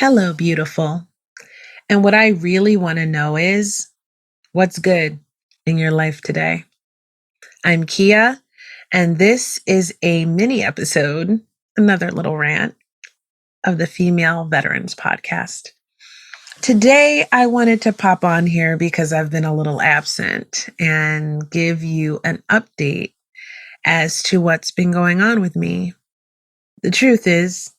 Hello, beautiful. And what I really want to know is what's good in your life today? I'm Kia, and this is a mini episode, another little rant of the Female Veterans Podcast. Today, I wanted to pop on here because I've been a little absent and give you an update as to what's been going on with me. The truth is,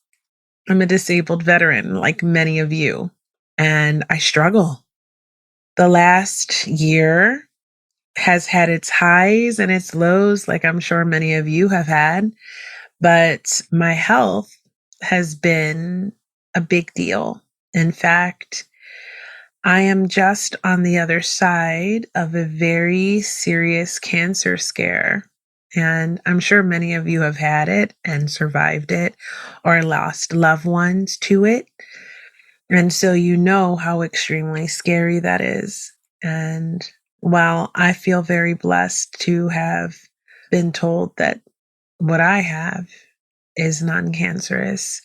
I'm a disabled veteran like many of you, and I struggle. The last year has had its highs and its lows, like I'm sure many of you have had, but my health has been a big deal. In fact, I am just on the other side of a very serious cancer scare. And I'm sure many of you have had it and survived it or lost loved ones to it. And so you know how extremely scary that is. And while I feel very blessed to have been told that what I have is non-cancerous,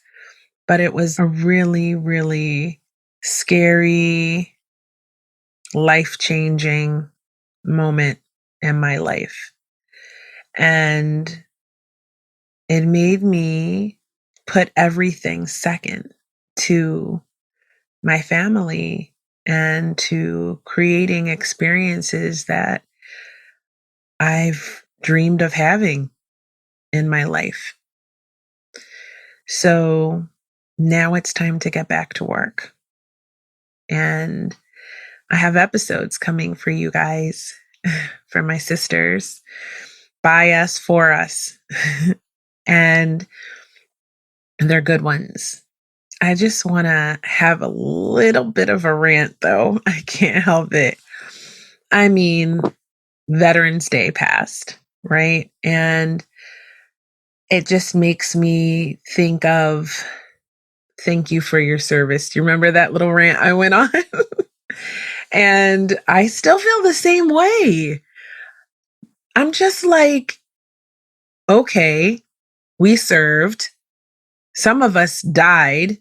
but it was a really, really scary, life-changing moment in my life. And it made me put everything second to my family and to creating experiences that I've dreamed of having in my life. So now it's time to get back to work. And I have episodes coming for you guys, for my sisters, by us, for us. And they're good ones. I just want to have a little bit of a rant, though. I can't help it. I mean, Veterans Day passed, right? And it just makes me think of thank you for your service. Do you remember that little rant I went on? And I still feel the same way. I'm just like, okay, we served. Some of us died.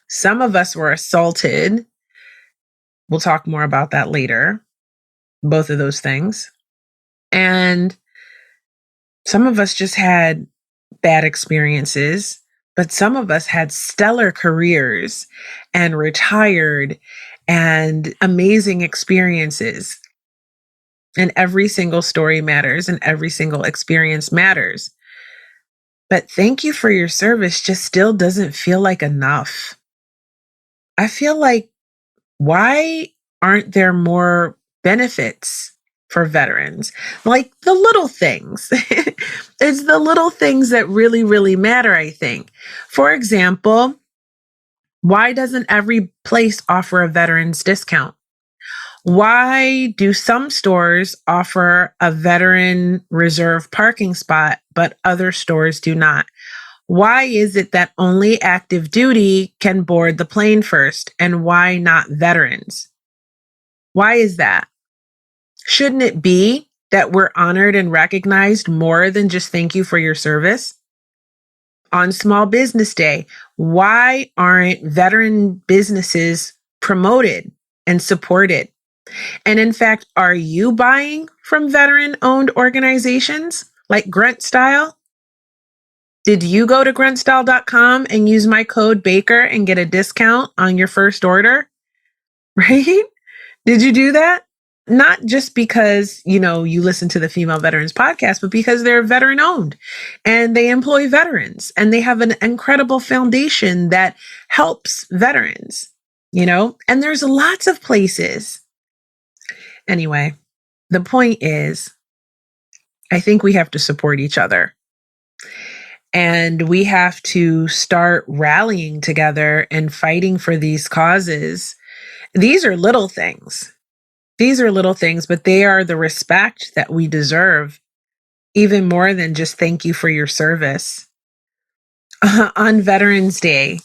Some of us were assaulted. We'll talk more about that later. Both of those things. And some of us just had bad experiences, but some of us had stellar careers and retired and amazing experiences. And every single story matters and every single experience matters. But thank you for your service just still doesn't feel like enough. I feel like, why aren't there more benefits for veterans? Like the little things. It's the little things that really, really matter, I think. For example, why doesn't every place offer a veterans discount? Why do some stores offer a veteran reserve parking spot, but other stores do not? Why is it that only active duty can board the plane first, and why not veterans? Why is that? Shouldn't it be that we're honored and recognized more than just thank you for your service? On Small Business Day, why aren't veteran businesses promoted and supported? And in fact, are you buying from veteran-owned organizations like Grunt Style? Did you go to gruntstyle.com and use my code Baker and get a discount on your first order? Right? Did you do that? Not just because, you listen to the Female Veterans Podcast, but because they're veteran owned and they employ veterans and they have an incredible foundation that helps veterans, and there's lots of places. Anyway, the point is, I think we have to support each other. And we have to start rallying together and fighting for these causes. These are little things. These are little things, but they are the respect that we deserve, even more than just thank you for your service. On Veterans Day,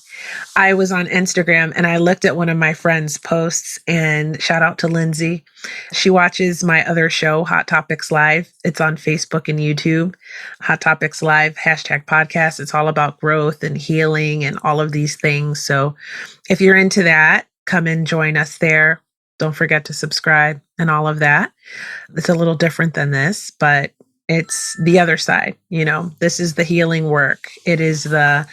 I was on Instagram and I looked at one of my friend's posts, and shout out to Lindsay. She watches my other show, Hot Topics Live. It's on Facebook and YouTube. Hot Topics Live, #podcast. It's all about growth and healing and all of these things. So if you're into that, come and join us there. Don't forget to subscribe and all of that. It's a little different than this, but it's the other side. This is the healing work. It is the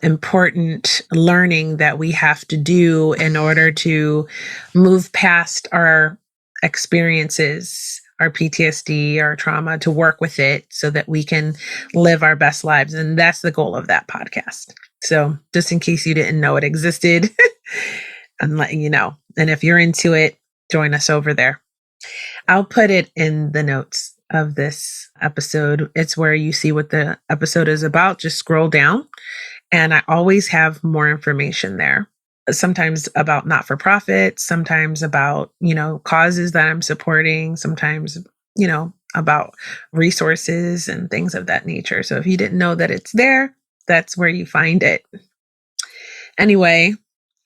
important learning that we have to do in order to move past our experiences, our PTSD, our trauma, to work with it so that we can live our best lives. And that's the goal of that podcast. So just in case you didn't know it existed, I'm letting you know. And if you're into it, join us over there. I'll put it in the notes of this episode. It's where you see what the episode is about. Just scroll down. And I always have more information there. Sometimes about not-for-profits, sometimes about, causes that I'm supporting, sometimes, about resources and things of that nature. So if you didn't know that it's there, that's where you find it. Anyway,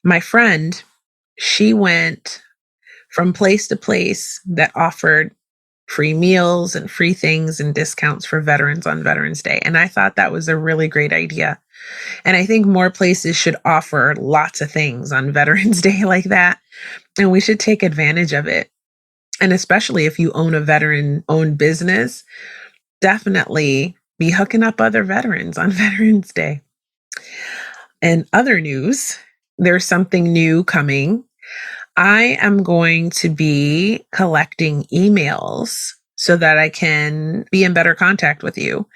my friend, she went from place to place that offered free meals and free things and discounts for veterans on Veterans Day. And I thought that was a really great idea. And I think more places should offer lots of things on Veterans Day like that. And we should take advantage of it. And especially if you own a veteran-owned business, definitely be hooking up other veterans on Veterans Day. In other news, there's something new coming. I am going to be collecting emails so that I can be in better contact with you,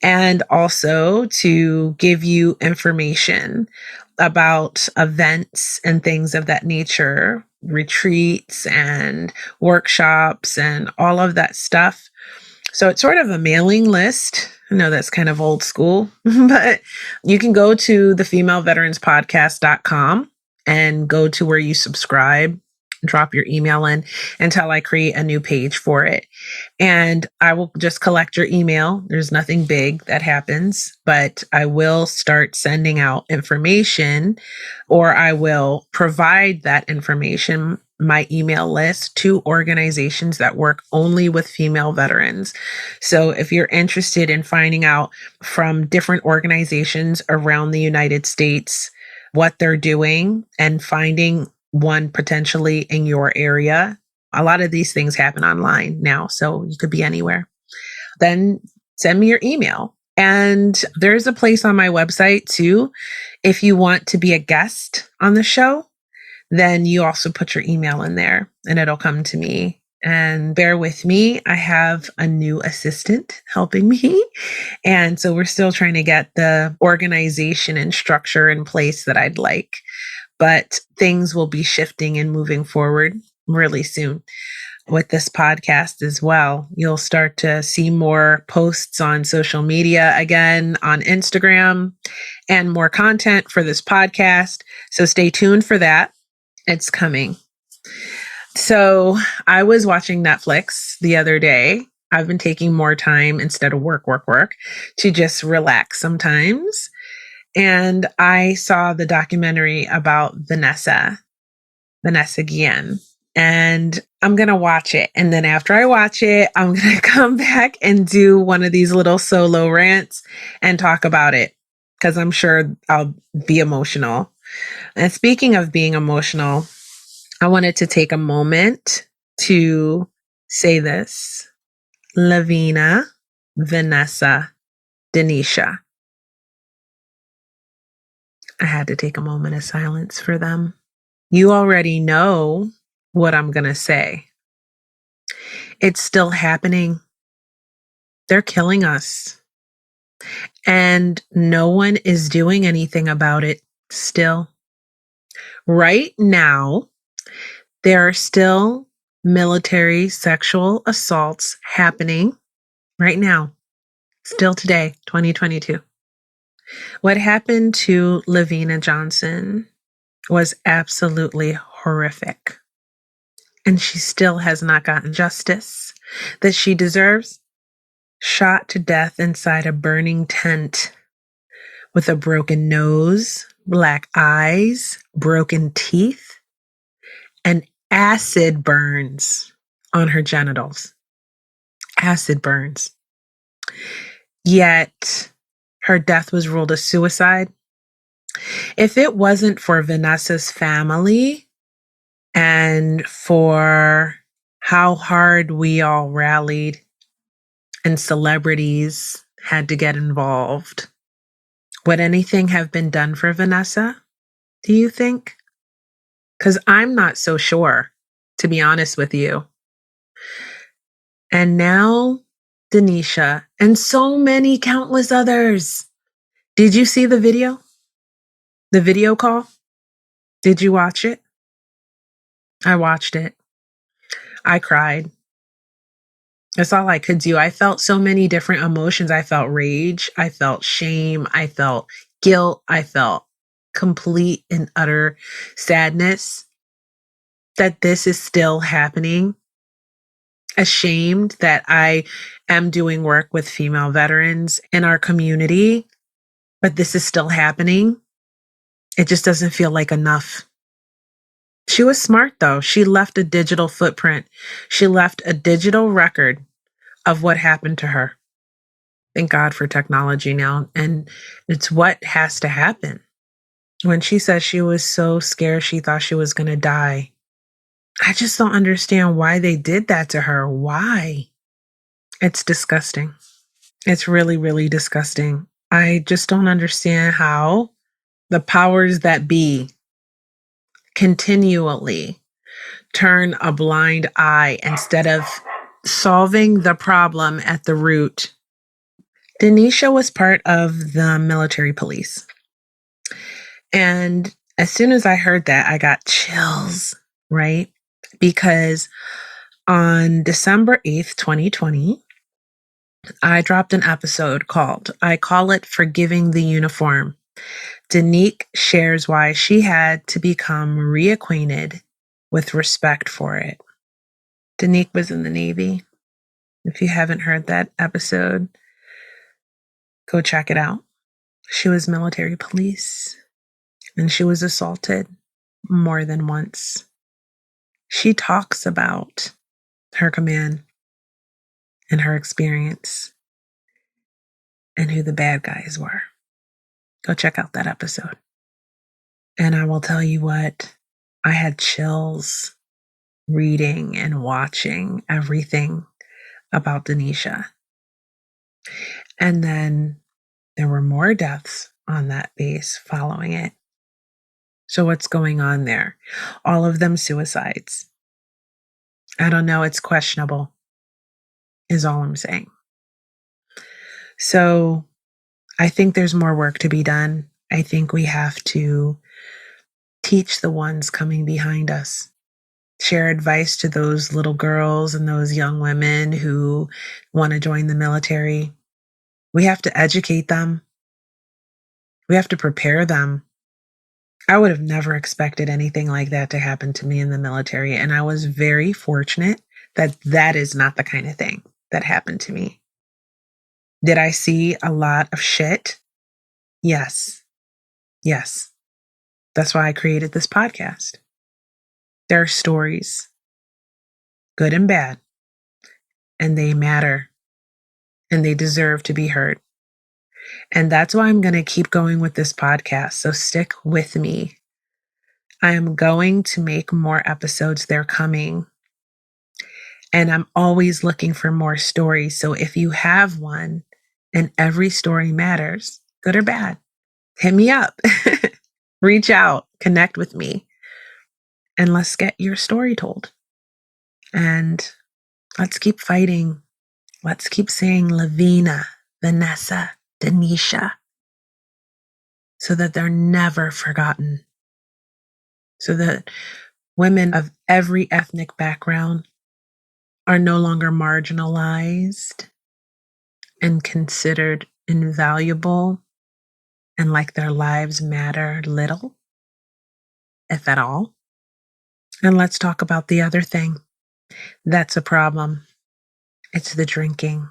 and also to give you information about events and things of that nature, retreats and workshops and all of that stuff. So it's sort of a mailing list. I know that's kind of old school, but you can go to thefemaleveteranspodcast.com and go to where you subscribe, drop your email in until I create a new page for it. And I will just collect your email. There's nothing big that happens, but I will start sending out information, or I will provide that information, my email list, to organizations that work only with female veterans. So if you're interested in finding out from different organizations around the United States what they're doing and finding one potentially in your area, a lot of these things happen online now, so you could be anywhere, then send me your email. And there's a place on my website too. If you want to be a guest on the show, then you also put your email in there and it'll come to me. And bear with me, I have a new assistant helping me. And so we're still trying to get the organization and structure in place that I'd like. But things will be shifting and moving forward really soon with this podcast as well. You'll start to see more posts on social media again, on Instagram, and more content for this podcast. So stay tuned for that. It's coming. So I was watching Netflix the other day. I've been taking more time instead of work, to just relax sometimes. And I saw the documentary about Vanessa Guillen. And I'm going to watch it. And then after I watch it, I'm going to come back and do one of these little solo rants and talk about it, because I'm sure I'll be emotional. And speaking of being emotional, I wanted to take a moment to say this. LaVena, Vanessa, Denisha. I had to take a moment of silence for them. You already know what I'm going to say. It's still happening. They're killing us. And no one is doing anything about it still. Right now, there are still military sexual assaults happening right now. Still today, 2022. What happened to LaVena Johnson was absolutely horrific. And she still has not gotten justice that she deserves. Shot to death inside a burning tent with a broken nose, black eyes, broken teeth, and acid burns on her genitals. Acid burns. Yet her death was ruled a suicide. If it wasn't for Vanessa's family and for how hard we all rallied and celebrities had to get involved, would anything have been done for Vanessa, do you think? Because I'm not so sure, to be honest with you. And now, Denisha, and so many countless others. Did you see the video? The video call? Did you watch it? I watched it. I cried. That's all I could do. I felt so many different emotions. I felt rage. I felt shame. I felt guilt. I felt complete and utter sadness that this is still happening. Ashamed that I am doing work with female veterans in our community, but this is still happening. It just doesn't feel like enough. She was smart, though. She left a digital footprint. She left a digital record of what happened to her. Thank God for technology now. And it's what has to happen. When she says she was so scared she thought she was going to die, I just don't understand why they did that to her. Why? It's disgusting. It's really, really disgusting. I just don't understand how the powers that be continually turn a blind eye instead of solving the problem at the root. Denisha was part of the military police. And as soon as I heard that, I got chills, right? Because on December 8th, 2020, I dropped an episode called, I call it Forgiving the Uniform. Danique shares why she had to become reacquainted with respect for it. Danique was in the Navy. If you haven't heard that episode, go check it out. She was military police and she was assaulted more than once. She talks about her command and her experience and who the bad guys were. Go check out that episode. And I will tell you what, I had chills reading and watching everything about Denisha. And then there were more deaths on that base following it. So what's going on there? All of them suicides. I don't know. It's questionable, is all I'm saying. So I think there's more work to be done. I think we have to teach the ones coming behind us, share advice to those little girls and those young women who want to join the military. We have to educate them. We have to prepare them. I would have never expected anything like that to happen to me in the military. And I was very fortunate that that is not the kind of thing that happened to me. Did I see a lot of shit? Yes. Yes. That's why I created this podcast. There are stories, good and bad, and they matter, and they deserve to be heard. And that's why I'm going to keep going with this podcast. So stick with me. I am going to make more episodes. They're coming. And I'm always looking for more stories. So if you have one and every story matters, good or bad, hit me up. Reach out, connect with me, and let's get your story told. And let's keep fighting. Let's keep saying LaVena, Vanessa, Denisha, so that they're never forgotten. So that women of every ethnic background are no longer marginalized and considered invaluable and like their lives matter little, if at all. And let's talk about the other thing that's a problem. It's the drinking.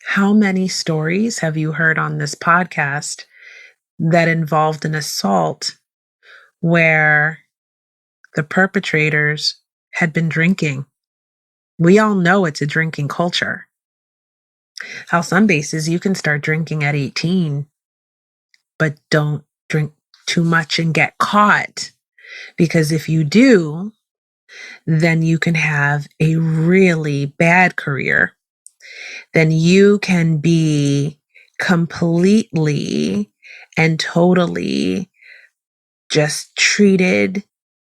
How many stories have you heard on this podcast that involved an assault where the perpetrators had been drinking. We all know it's a drinking culture. How some bases you can start drinking at 18, but don't drink too much and get caught. Because if you do, then you can have a really bad career. Then you can be completely and totally just treated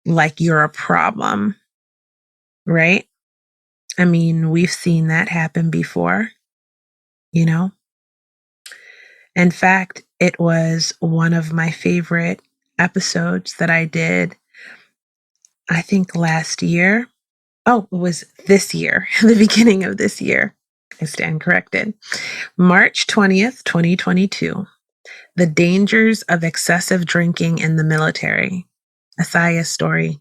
like you're a problem, right? I mean, we've seen that happen before, you know? In fact, it was one of my favorite episodes that I did, I think last year. Oh, it was this year, the beginning of this year. I stand corrected. March 20th, 2022. The dangers of excessive drinking in the military. Asaya's story.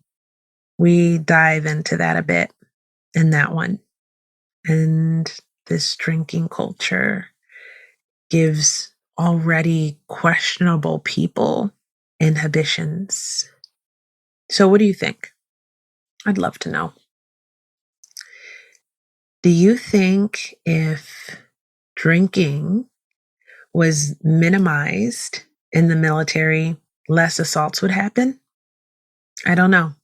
We dive into that a bit in that one. And this drinking culture gives already questionable people inhibitions. So, what do you think? I'd love to know. Do you think if drinking was minimized in the military, less assaults would happen? I don't know.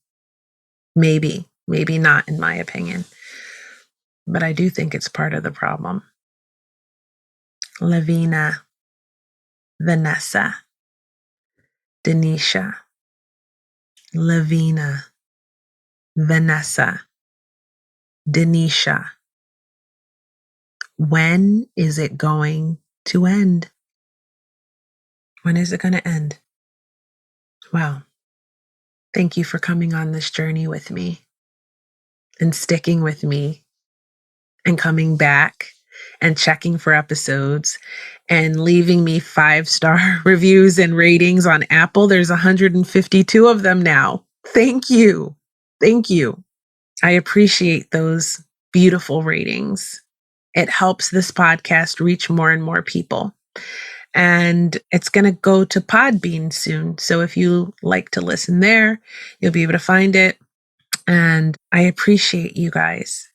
Maybe, maybe not, in my opinion. But I do think it's part of the problem. LaVena, Vanessa, Denisha, LaVena, Vanessa, Denisha. When is it going to end? When is it going to end? Wow. Thank you for coming on this journey with me and sticking with me and coming back and checking for episodes and leaving me 5-star reviews and ratings on Apple. There's 152 of them now. Thank you. Thank you. I appreciate those beautiful ratings. It helps this podcast reach more and more people. And it's going to go to Podbean soon. So if you like to listen there, you'll be able to find it. And I appreciate you guys.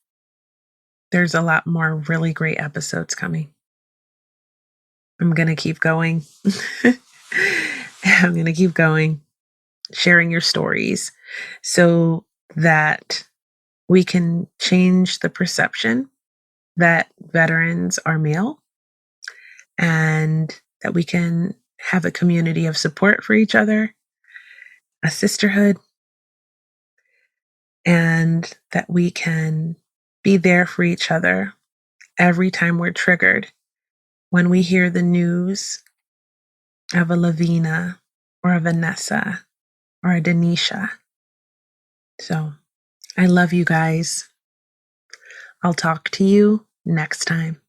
There's a lot more really great episodes coming. I'm going to keep going. I'm going to keep going, sharing your stories so that we can change the perception that veterans are male and that we can have a community of support for each other, a sisterhood, and that we can be there for each other every time we're triggered. When we hear the news of a LaVena or a Vanessa or a Denisha. So I love you guys. I'll talk to you next time.